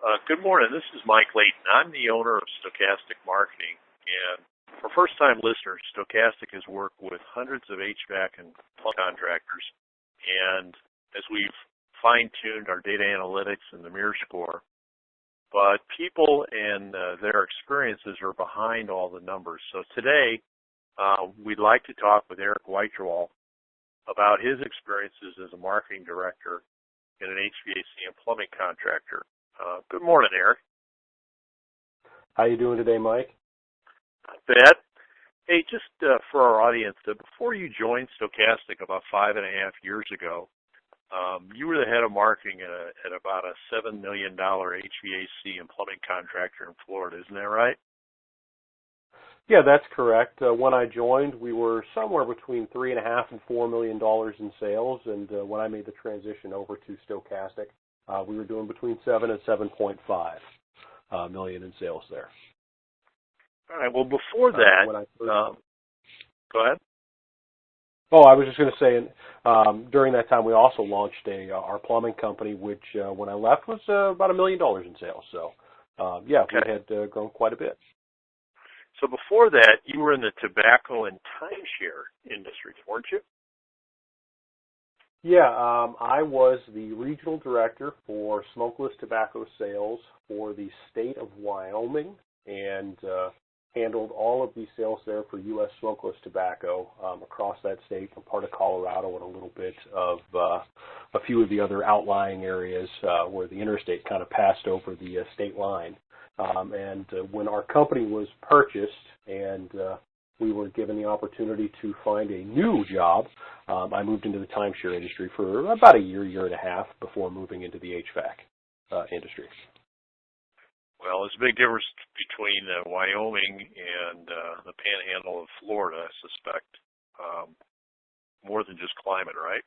Good morning. This is Mike Layton. I'm the owner of Stochastic Marketing, and for first-time listeners, Stochastic has worked with hundreds of HVAC and plumbing contractors, and as we've fine-tuned our data analytics and the mirror score, but people and their experiences are behind all the numbers. So today, we'd like to talk with Erik Wytrwal about his experiences as a marketing director in an HVAC and plumbing contractor. Good morning, Erik. How you doing today, Mike? Not bad. Hey, just for our audience, before you joined Stochastic about 5.5 years ago, you were the head of marketing at about a $7 million HVAC and plumbing contractor in Florida. Isn't that right? Yeah, that's correct. When I joined, we were somewhere between $3.5 and $4 million in sales, and when I made the transition over to Stochastic, we were doing between 7 and 7.5 million in sales there. All right. Well, before that, go ahead. Oh, I was just going to say, during that time, we also launched our plumbing company, which when I left was about $1 million in sales. So, yeah, okay. We had grown quite a bit. So before that, you were in the tobacco and timeshare industries, weren't you? Yeah, I was the regional director for smokeless tobacco sales for the state of Wyoming and handled all of the sales there for U.S. smokeless tobacco across that state, and part of Colorado, and a little bit of a few of the other outlying areas where the interstate kind of passed over the state line. And when our company was purchased and we were given the opportunity to find a new job, I moved into the timeshare industry for about a year and a half before moving into the HVAC industry. Well, there's a big difference between Wyoming and the panhandle of Florida, I suspect. More than just climate, right?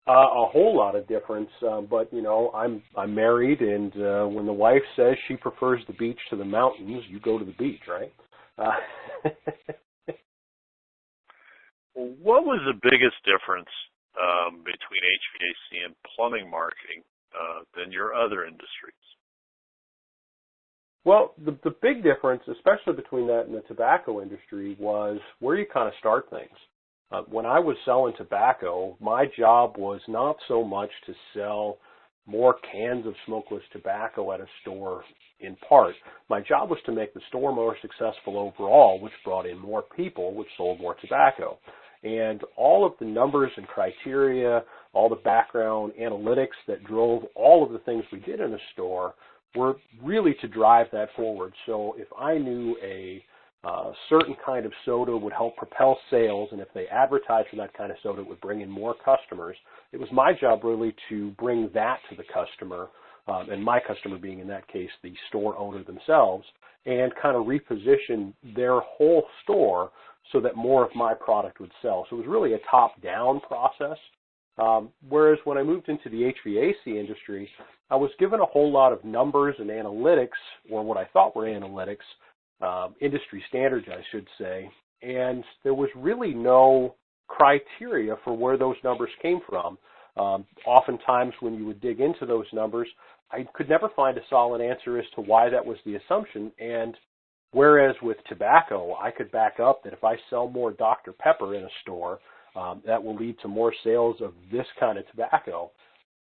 A whole lot of difference, but you know, I'm married, and when the wife says she prefers the beach to the mountains, you go to the beach, right? What was the biggest difference between HVAC and plumbing marketing than your other industries? Well, the big difference, especially between that and the tobacco industry, was where you kind of start things. When I was selling tobacco, my job was not so much to sell more cans of smokeless tobacco at a store in part. My job was to make the store more successful overall, which brought in more people, which sold more tobacco. And all of the numbers and criteria, all the background analytics that drove all of the things we did in the store were really to drive that forward. So if I knew a certain kind of soda would help propel sales, and if they advertised for that kind of soda, it would bring in more customers. It was my job really to bring that to the customer, and my customer being in that case the store owner themselves, and kind of reposition their whole store so that more of my product would sell. So it was really a top-down process. Whereas when I moved into the HVAC industry, I was given a whole lot of numbers and analytics, or what I thought were analytics, industry standards, I should say, and there was really no criteria for where those numbers came from. Oftentimes when you would dig into those numbers, I could never find a solid answer as to why that was the assumption, and whereas with tobacco, I could back up that if I sell more Dr. Pepper in a store, that will lead to more sales of this kind of tobacco.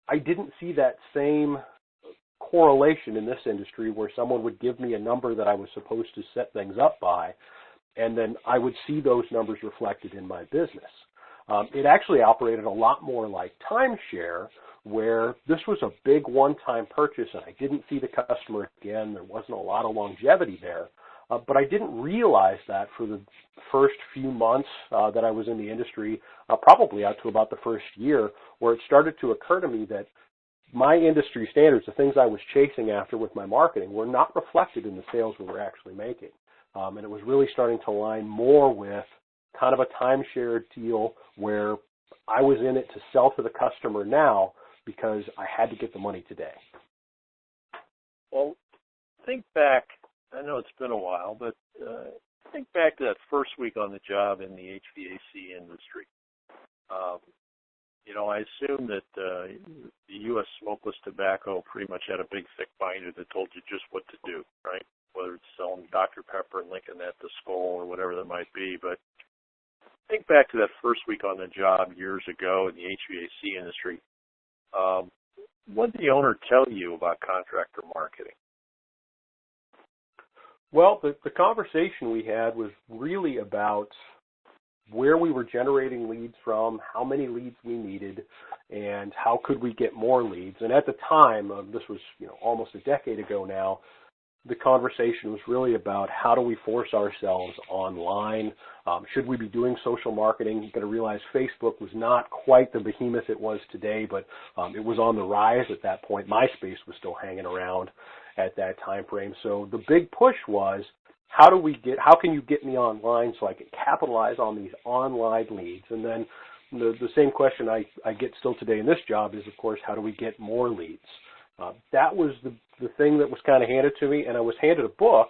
I didn't see that same correlation in this industry where someone would give me a number that I was supposed to set things up by, and then I would see those numbers reflected in my business. It actually operated a lot more like timeshare, where this was a big one-time purchase and I didn't see the customer again. There wasn't a lot of longevity there. But I didn't realize that for the first few months that I was in the industry, probably out to about the first year, where it started to occur to me that my industry standards, the things I was chasing after with my marketing, were not reflected in the sales we were actually making. And it was really starting to align more with kind of a timeshare deal where I was in it to sell to the customer now because I had to get the money today. Well, think back. I know it's been a while, but think back to that first week on the job in the HVAC industry. I assume that the U.S. smokeless tobacco pretty much had a big, thick binder that told you just what to do, right? Whether it's selling Dr. Pepper and linking that to Skoal or whatever that might be. But think back to that first week on the job years ago in the HVAC industry. What did the owner tell you about contractor marketing? Well, the conversation we had was really about where we were generating leads from, how many leads we needed, and how could we get more leads. And at the time, this was almost a decade ago now, the conversation was really about how do we force ourselves online. Should we be doing social marketing? You've got to realize Facebook was not quite the behemoth it was today, but it was on the rise at that point. MySpace was still hanging around at that time frame. So the big push was, how can you get me online so I can capitalize on these online leads? And then the same question I get still today in this job is, of course, how do we get more leads? That was the thing that was kind of handed to me, and I was handed a book.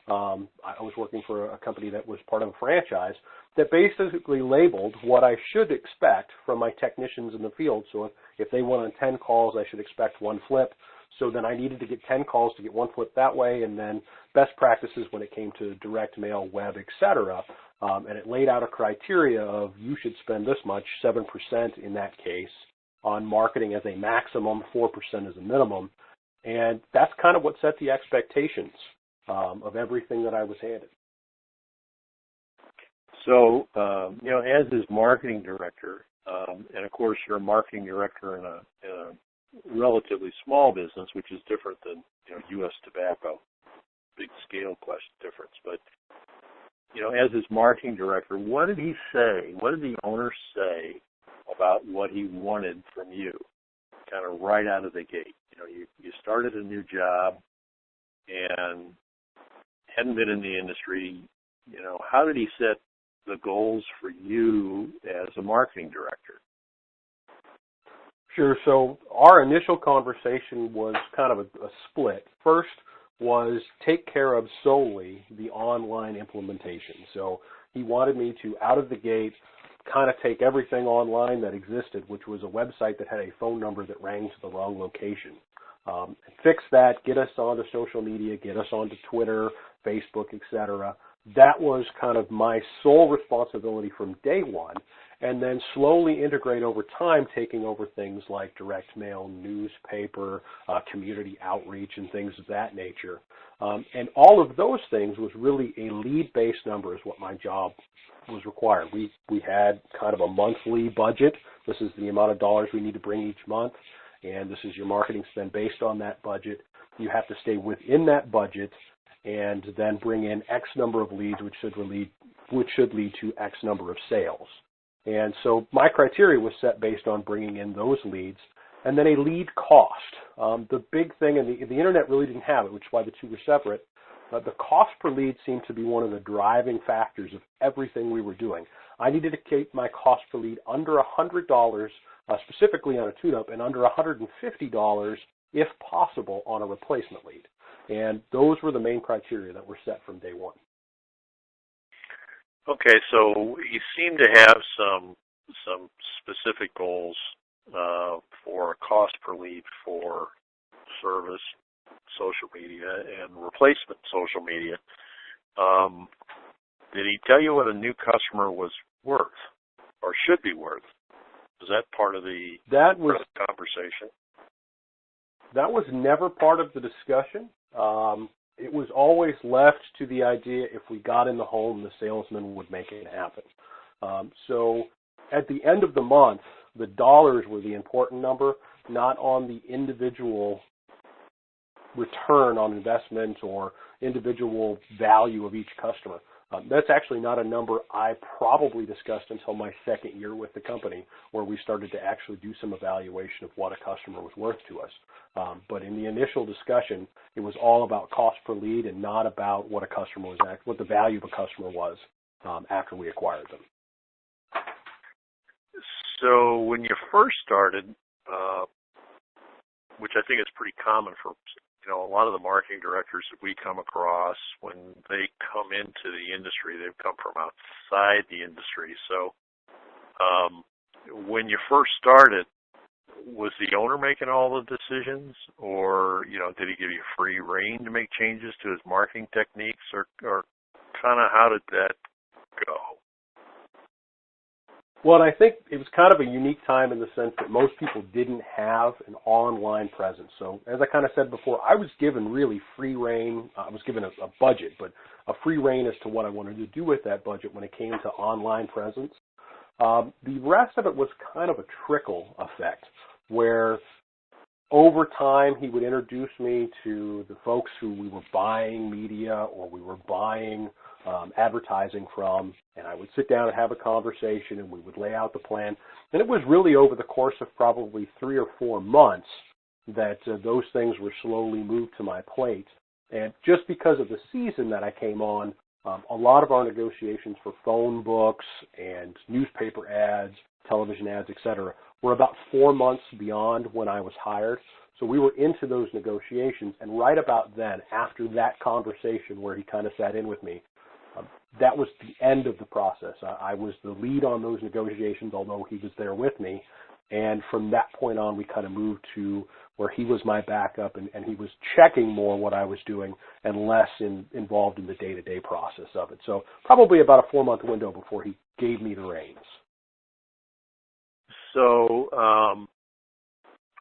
I was working for a company that was part of a franchise that basically labeled what I should expect from my technicians in the field. So if they went on 10 calls, I should expect one flip. So then I needed to get 10 calls to get one flip that way, and then best practices when it came to direct mail, web, etc. And it laid out a criteria of you should spend this much, 7% in that case, on marketing as a maximum, 4% as a minimum. And that's kind of what set the expectations of everything that I was handed. So, as his marketing director, and of course you're a marketing director in a relatively small business, which is different than U.S. tobacco, big scale question difference. But as his marketing director, what did he say? What did the owner say about what he wanted from you, kind of right out of the gate? You started a new job and hadn't been in the industry. How did he set the goals for you as a marketing director? Sure. So our initial conversation was kind of a split. First was take care of solely the online implementation. So he wanted me to, out of the gate, kind of take everything online that existed, which was a website that had a phone number that rang to the wrong location. Fix that, get us onto social media, get us onto Twitter, Facebook, etc. That was kind of my sole responsibility from day one, and then slowly integrate over time, taking over things like direct mail, newspaper, community outreach, and things of that nature. And all of those things was really a lead-based number is what my job was required. We had kind of a monthly budget. This is the amount of dollars we need to bring each month, and this is your marketing spend based on that budget. You have to stay within that budget and then bring in X number of leads, which should lead to X number of sales. And so my criteria was set based on bringing in those leads, and then a lead cost. The big thing, and the internet really didn't have it, which is why the two were separate. The cost per lead seemed to be one of the driving factors of everything we were doing. I needed to keep my cost per lead under $100, specifically on a tune-up, and under $150, if possible, on a replacement lead. And those were the main criteria that were set from day one. Okay, so you seem to have some specific goals for cost per lead for service, social media, and replacement social media. Did he tell you what a new customer was worth or should be worth? Was that part of the conversation? That was never part of the discussion. It was always left to the idea if we got in the home, the salesman would make it happen. So at the end of the month, the dollars were the important number, not on the individual return on investment or individual value of each customer. That's actually not a number I probably discussed until my second year with the company, where we started to actually do some evaluation of what a customer was worth to us. But in the initial discussion, it was all about cost per lead and not about what what the value of a customer was after we acquired them. So when you first started, which I think is pretty common for a lot of the marketing directors that we come across, when they come into the industry, they've come from outside the industry. So when you first started, was the owner making all the decisions, or did he give you free rein to make changes to his marketing techniques, or kind of how did that go? Well, I think it was kind of a unique time in the sense that most people didn't have an online presence. So as I kind of said before, I was given really free rein. I was given a budget, but a free rein as to what I wanted to do with that budget when it came to online presence. The rest of it was kind of a trickle effect, where over time he would introduce me to the folks who we were buying media or we were buying advertising from, and I would sit down and have a conversation, and we would lay out the plan. And it was really over the course of probably 3 or 4 months that those things were slowly moved to my plate. And just because of the season that I came on, a lot of our negotiations for phone books and newspaper ads, television ads, etc., were about 4 months beyond when I was hired. So we were into those negotiations, and right about then, after that conversation where he kind of sat in with me, that was the end of the process. I was the lead on those negotiations, although he was there with me. And from that point on, we kind of moved to where he was my backup, and he was checking more what I was doing and less involved in the day-to-day process of it. So probably about a 4-month window before he gave me the reins. So,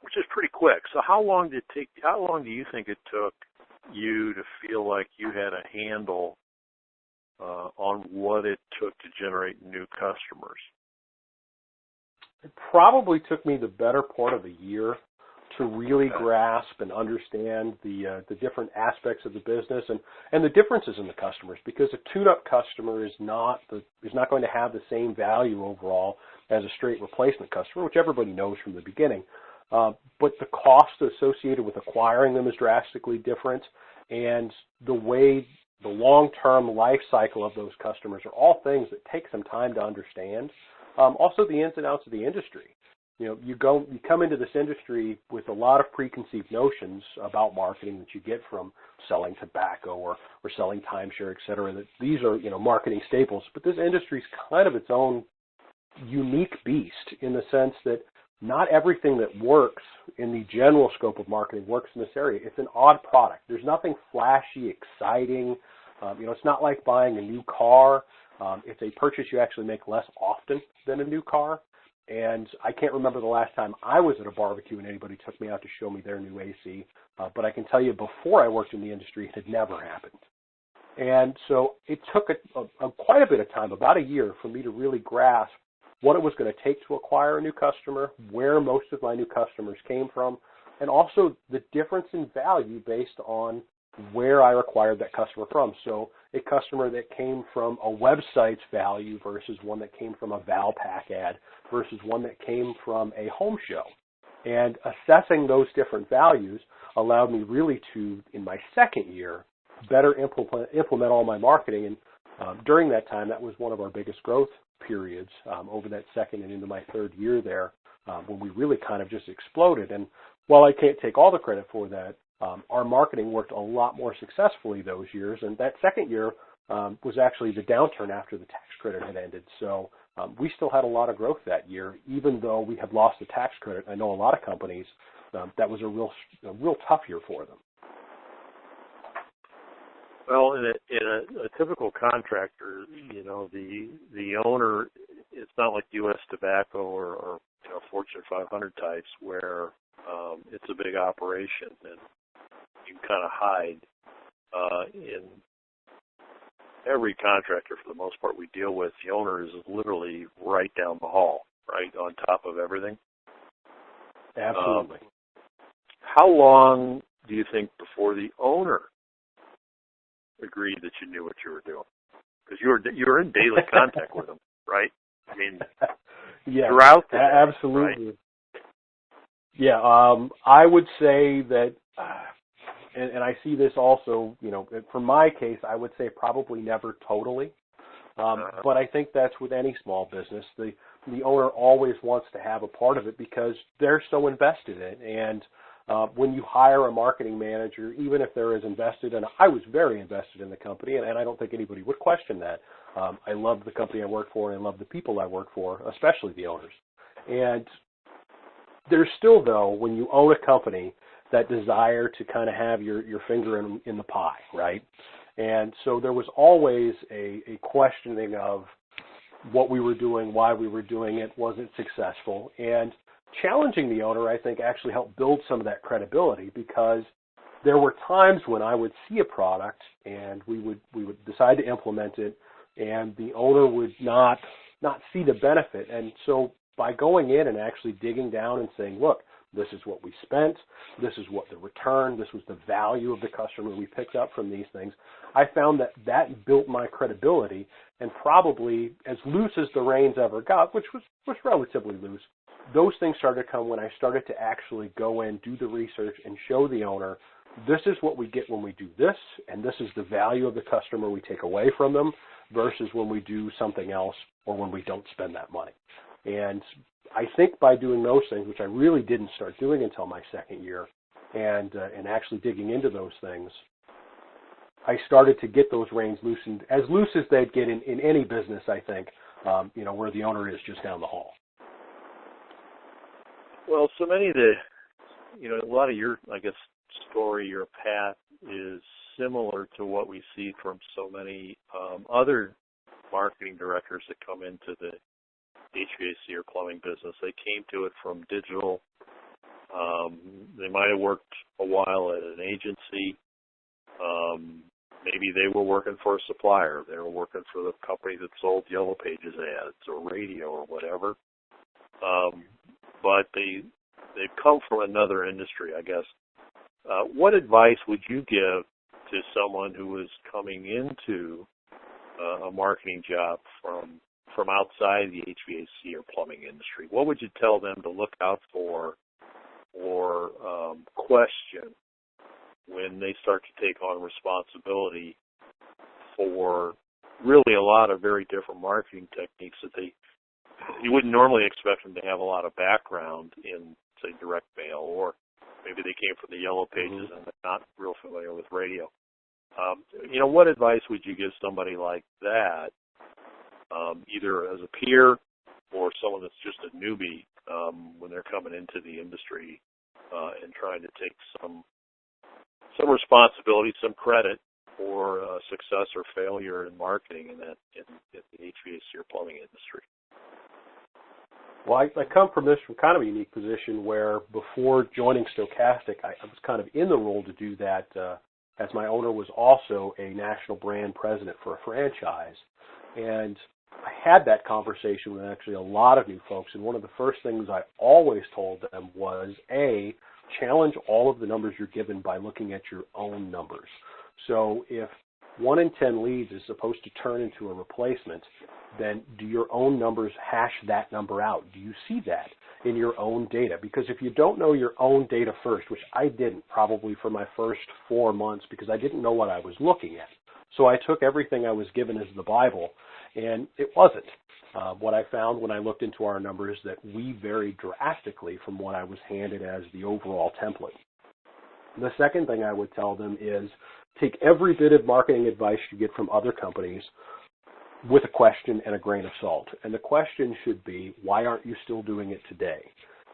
which is pretty quick. So how long do you think it took you to feel like you had a handle on what it took to generate new customers? It probably took me the better part of a year to really grasp and understand the different aspects of the business and the differences in the customers, because a tune-up customer is not going to have the same value overall as a straight replacement customer, which everybody knows from the beginning. But the cost associated with acquiring them is drastically different, and the way the long-term life cycle of those customers are all things that take some time to understand. Also, the ins and outs of the industry. You come into this industry with a lot of preconceived notions about marketing that you get from selling tobacco or selling timeshare, et cetera, that these are, marketing staples. But this industry is kind of its own unique beast in the sense that not everything that works in the general scope of marketing works in this area. It's an odd product. There's nothing flashy, exciting. It's not like buying a new car. It's a purchase you actually make less often than a new car. And I can't remember the last time I was at a barbecue and anybody took me out to show me their new AC. But I can tell you before I worked in the industry, it had never happened. And so it took quite a bit of time, about a year, for me to really grasp what it was going to take to acquire a new customer, where most of my new customers came from, and also the difference in value based on where I acquired that customer from. So a customer that came from a website's value versus one that came from a Valpak ad versus one that came from a home show. And assessing those different values allowed me really to, in my second year, better implement all my marketing. And during that time, that was one of our biggest growth periods over that second and into my third year there, when we really kind of just exploded. And while I can't take all the credit for that, our marketing worked a lot more successfully those years. And that second year was actually the downturn after the tax credit had ended. So we still had a lot of growth that year, even though we had lost the tax credit. I know a lot of companies, that was a real tough year for them. Well, in a typical contractor, the owner, it's not like U.S. Tobacco or Fortune 500 types where it's a big operation and you can kind of hide. In every contractor, for the most part, we deal with, the owner is literally right down the hall, right on top of everything. Absolutely. How long do you think before the owner agreed that you knew what you were doing? Because you were in daily contact with them, right? I mean, yeah, throughout the day, absolutely. Right? Yeah, I would say that, and I see this also, for my case, I would say probably never totally. But I think that's with any small business. The owner always wants to have a part of it because they're so invested in it. And when you hire a marketing manager, even if they're as invested, and I was very invested in the company, and I don't think anybody would question that. I love the company I work for, and I love the people I work for, especially the owners. And there's still, though, when you own a company, that desire to kind of have your finger in the pie, right? And so there was always a questioning of what we were doing, why we were doing it, was it successful? And challenging the owner, I think, actually helped build some of that credibility, because there were times when I would see a product and we would decide to implement it, and the owner would not see the benefit. And so by going in and actually digging down and saying, look, this is what we spent, this is what the return, this was the value of the customer we picked up from these things, I found that built my credibility. And probably as loose as the reins ever got, which was relatively loose, those things started to come when I started to actually go in, do the research, and show the owner, this is what we get when we do this, and this is the value of the customer we take away from them versus when we do something else or when we don't spend that money. And I think by doing those things, which I really didn't start doing until my second year, and actually digging into those things, I started to get those reins loosened, as loose as they'd get in any business, I think, where the owner is just down the hall. Well, so many of a lot of your, I guess, story, your path is similar to what we see from so many other marketing directors that come into the HVAC or plumbing business. They came to it from digital. They might have worked a while at an agency. Maybe they were working for a supplier. They were working for the company that sold Yellow Pages ads or radio or whatever. But they've come from another industry, I guess. What advice would you give to someone who is coming into a marketing job from outside the HVAC or plumbing industry? What would you tell them to look out for or question when they start to take on responsibility for really a lot of very different marketing techniques that you wouldn't normally expect them to have a lot of background in, say, direct mail, or maybe they came from the Yellow Pages and they're not real familiar with radio. What advice would you give somebody like that, either as a peer or someone that's just a newbie when they're coming into the industry and trying to take some responsibility, some credit for success or failure in marketing in the HVAC or plumbing industry? Well, I come from kind of a unique position where before joining Stochastic, I was kind of in the role to do that, as my owner was also a national brand president for a franchise. And I had that conversation with actually a lot of new folks, and one of the first things I always told them was, A, challenge all of the numbers you're given by looking at your own numbers. So if 1 in 10 leads is supposed to turn into a replacement, then do your own numbers hash that number out? Do you see that in your own data? Because if you don't know your own data first, which I didn't probably for my first 4 months because I didn't know what I was looking at. So I took everything I was given as the Bible, and it wasn't. What I found when I looked into our numbers that we varied drastically from what I was handed as the overall template. The second thing I would tell them is take every bit of marketing advice you get from other companies with a question and a grain of salt. And the question should be, why aren't you still doing it today?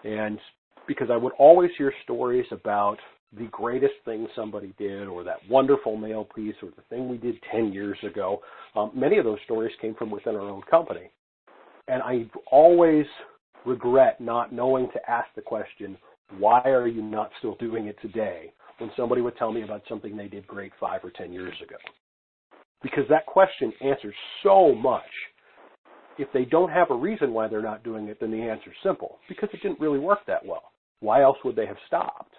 And because I would always hear stories about the greatest thing somebody did, or that wonderful mail piece, or the thing we did 10 years ago. Many of those stories came from within our own company. And I always regret not knowing to ask the question, why are you not still doing it today, when somebody would tell me about something they did great 5 or 10 years ago? Because that question answers so much. If they don't have a reason why they're not doing it, then the answer's simple, because it didn't really work that well. Why else would they have stopped?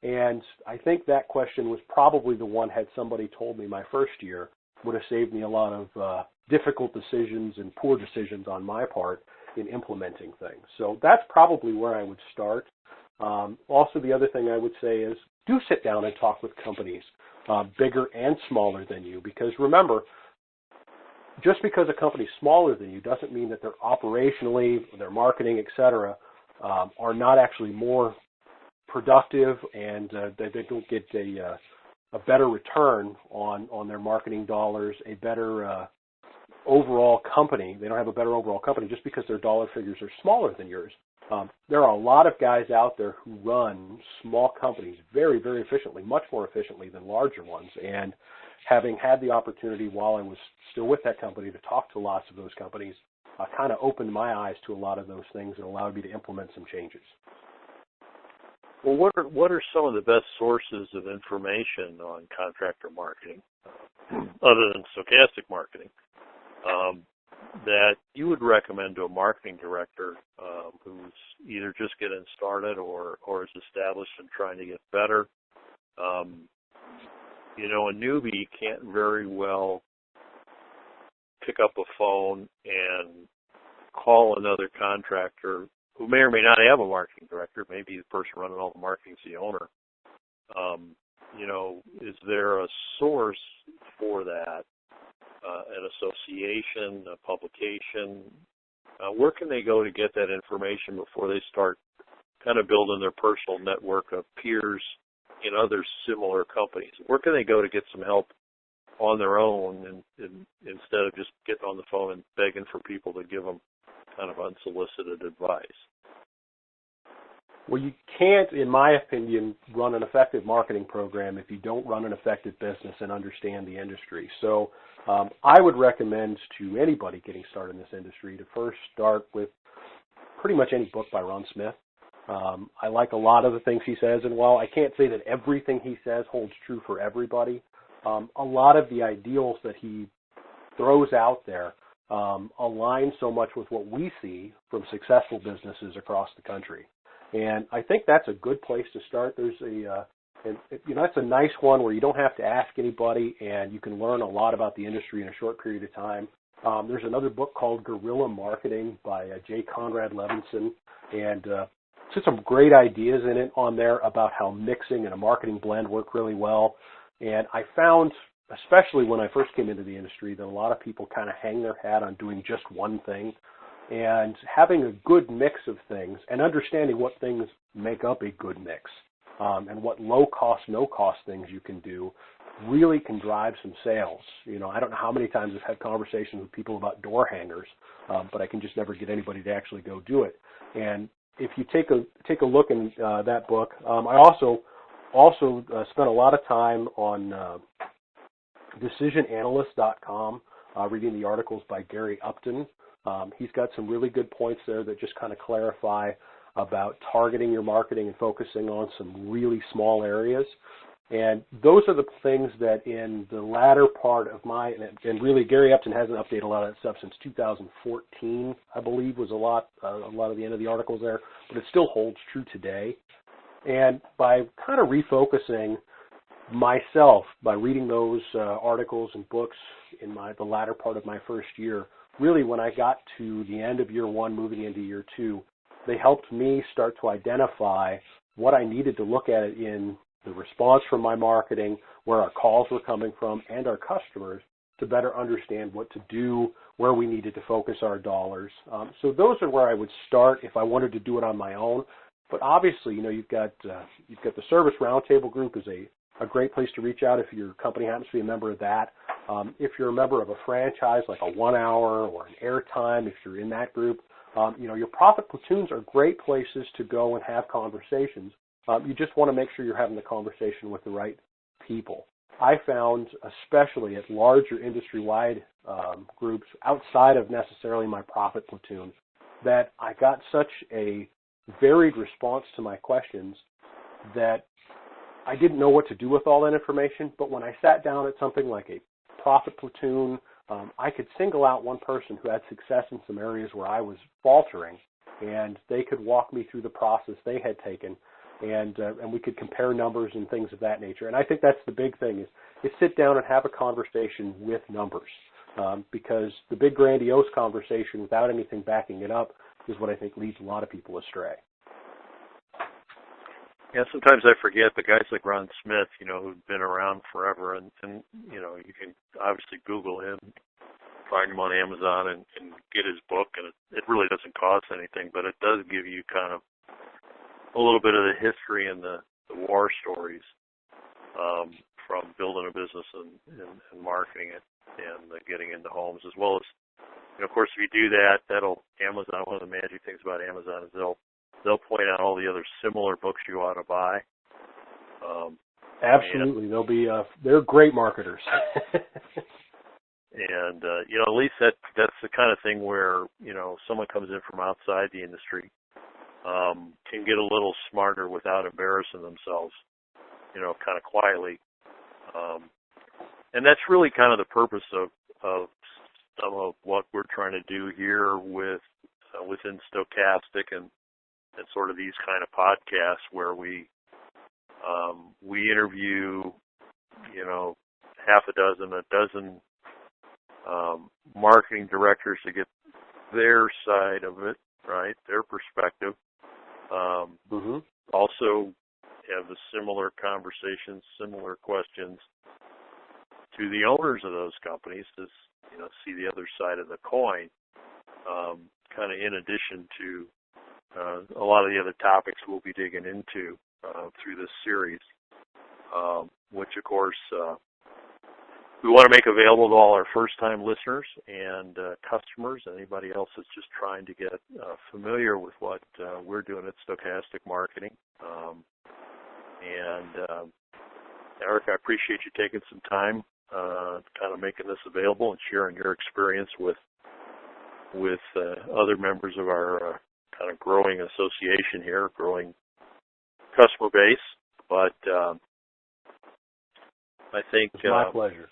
And I think that question was probably the one, had somebody told me my first year, would have saved me a lot of difficult decisions and poor decisions on my part in implementing things. So that's probably where I would start. Also, the other thing I would say is do sit down and talk with companies, bigger and smaller than you, because remember, just because a company's smaller than you doesn't mean that they're operationally, their marketing, et cetera, are not actually more productive, and they don't get a better return on their marketing dollars, a better overall company. They don't have a better overall company just because their dollar figures are smaller than yours. There are a lot of guys out there who run small companies very, very efficiently, much more efficiently than larger ones. And having had the opportunity while I was still with that company to talk to lots of those companies, kind of opened my eyes to a lot of those things and allowed me to implement some changes. Well, what are some of the best sources of information on contractor marketing, other than stochastic marketing, that you would recommend to a marketing director who's either just getting started or is established and trying to get better? A newbie can't very well pick up a phone and call another contractor who may or may not have a marketing director. Maybe the person running all the marketing is the owner. Is there a source for that, an association, a publication? Where can they go to get that information before they start kind of building their personal network of peers in other similar companies? Where can they go to get some help on their own and instead of just getting on the phone and begging for people to give them kind of unsolicited advice? Well, you can't, in my opinion, run an effective marketing program if you don't run an effective business and understand the industry. So I would recommend to anybody getting started in this industry to first start with pretty much any book by Ron Smith. I like a lot of the things he says, and while I can't say that everything he says holds true for everybody, a lot of the ideals that he throws out there align so much with what we see from successful businesses across the country. And I think that's a good place to start. There's that's a nice one where you don't have to ask anybody and you can learn a lot about the industry in a short period of time. There's another book called Guerrilla Marketing by J. Conrad Levinson, and just some great ideas in it on there about how mixing and a marketing blend work really well. And I found, especially when I first came into the industry, that a lot of people kind of hang their hat on doing just one thing. And having a good mix of things and understanding what things make up a good mix and what low-cost, no-cost things you can do really can drive some sales. I don't know how many times I've had conversations with people about door hangers, but I can just never get anybody to actually go do it. And if you take a look in that book, I also spent a lot of time on decisionanalyst.com reading the articles by Gary Upton. He's got some really good points there that just kind of clarify about targeting your marketing and focusing on some really small areas. And those are the things that in the latter part of and really Gary Upton hasn't updated a lot of that stuff since 2014, I believe, was a lot of the end of the articles there, but it still holds true today. And by kind of refocusing myself, by reading those articles and books in the latter part of my first year, really when I got to the end of year one, moving into year two, they helped me start to identify what I needed to look at in the response from my marketing, where our calls were coming from, and our customers to better understand what to do, where we needed to focus our dollars. So those are where I would start if I wanted to do it on my own. But obviously, you've got the Service Roundtable group is a great place to reach out if your company happens to be a member of that. If you're a member of a franchise like a 1 hour or an airtime, if you're in that group, your profit platoons are great places to go and have conversations. You just want to make sure you're having the conversation with the right people. I found, especially at larger industry-wide groups outside of necessarily my profit platoon, that I got such a varied response to my questions that I didn't know what to do with all that information. But when I sat down at something like a profit platoon, I could single out one person who had success in some areas where I was faltering, and they could walk me through the process they had taken, and we could compare numbers and things of that nature. And I think that's the big thing is sit down and have a conversation with numbers, because the big grandiose conversation without anything backing it up is what I think leads a lot of people astray. Yeah, sometimes I forget the guys like Ron Smith, who've been around forever, and you can obviously Google him, find him on Amazon, and get his book, and it really doesn't cost anything, but it does give you kind of a little bit of the history and the war stories from building a business and marketing it and getting into homes, as well as, of course, if you do that, Amazon, one of the magic things about Amazon is they'll they'll point out all the other similar books you ought to buy. Absolutely, they're great marketers. And at least that's the kind of thing where someone comes in from outside the industry can get a little smarter without embarrassing themselves, kind of quietly. And that's really kind of the purpose of some of what we're trying to do here within Stochastic and sort of these kind of podcasts where we interview, half a dozen marketing directors to get their side of it, right, their perspective. Also have the similar conversations, similar questions to the owners of those companies to, see the other side of the coin, kind of in addition to a lot of the other topics we'll be digging into through this series, which, of course, we want to make available to all our first-time listeners and customers, and anybody else that's just trying to get familiar with what we're doing at Stochastic Marketing. Erik, I appreciate you taking some time, kind of making this available and sharing your experience with other members of our kind of growing association here, growing customer base. But I think it's my pleasure.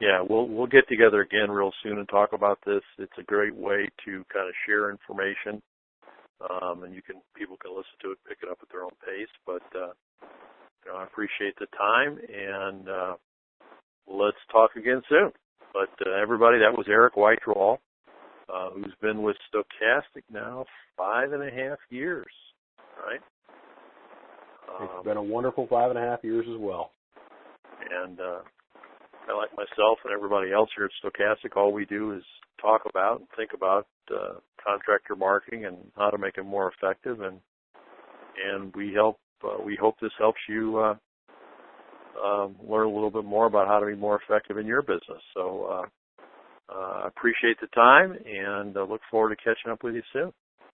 Yeah, we'll get together again real soon and talk about this. It's a great way to kind of share information, and people can listen to it, pick it up at their own pace. But I appreciate the time, and let's talk again soon. But everybody, that was Erik Wytrwal, who's been with Stochastic now 5.5 years, right? It's been a wonderful 5.5 years as well. And like myself and everybody else here at Stochastic, all we do is talk about and think about contractor marketing and how to make it more effective. And we hope this helps you learn a little bit more about how to be more effective in your business. So I appreciate the time and look forward to catching up with you soon.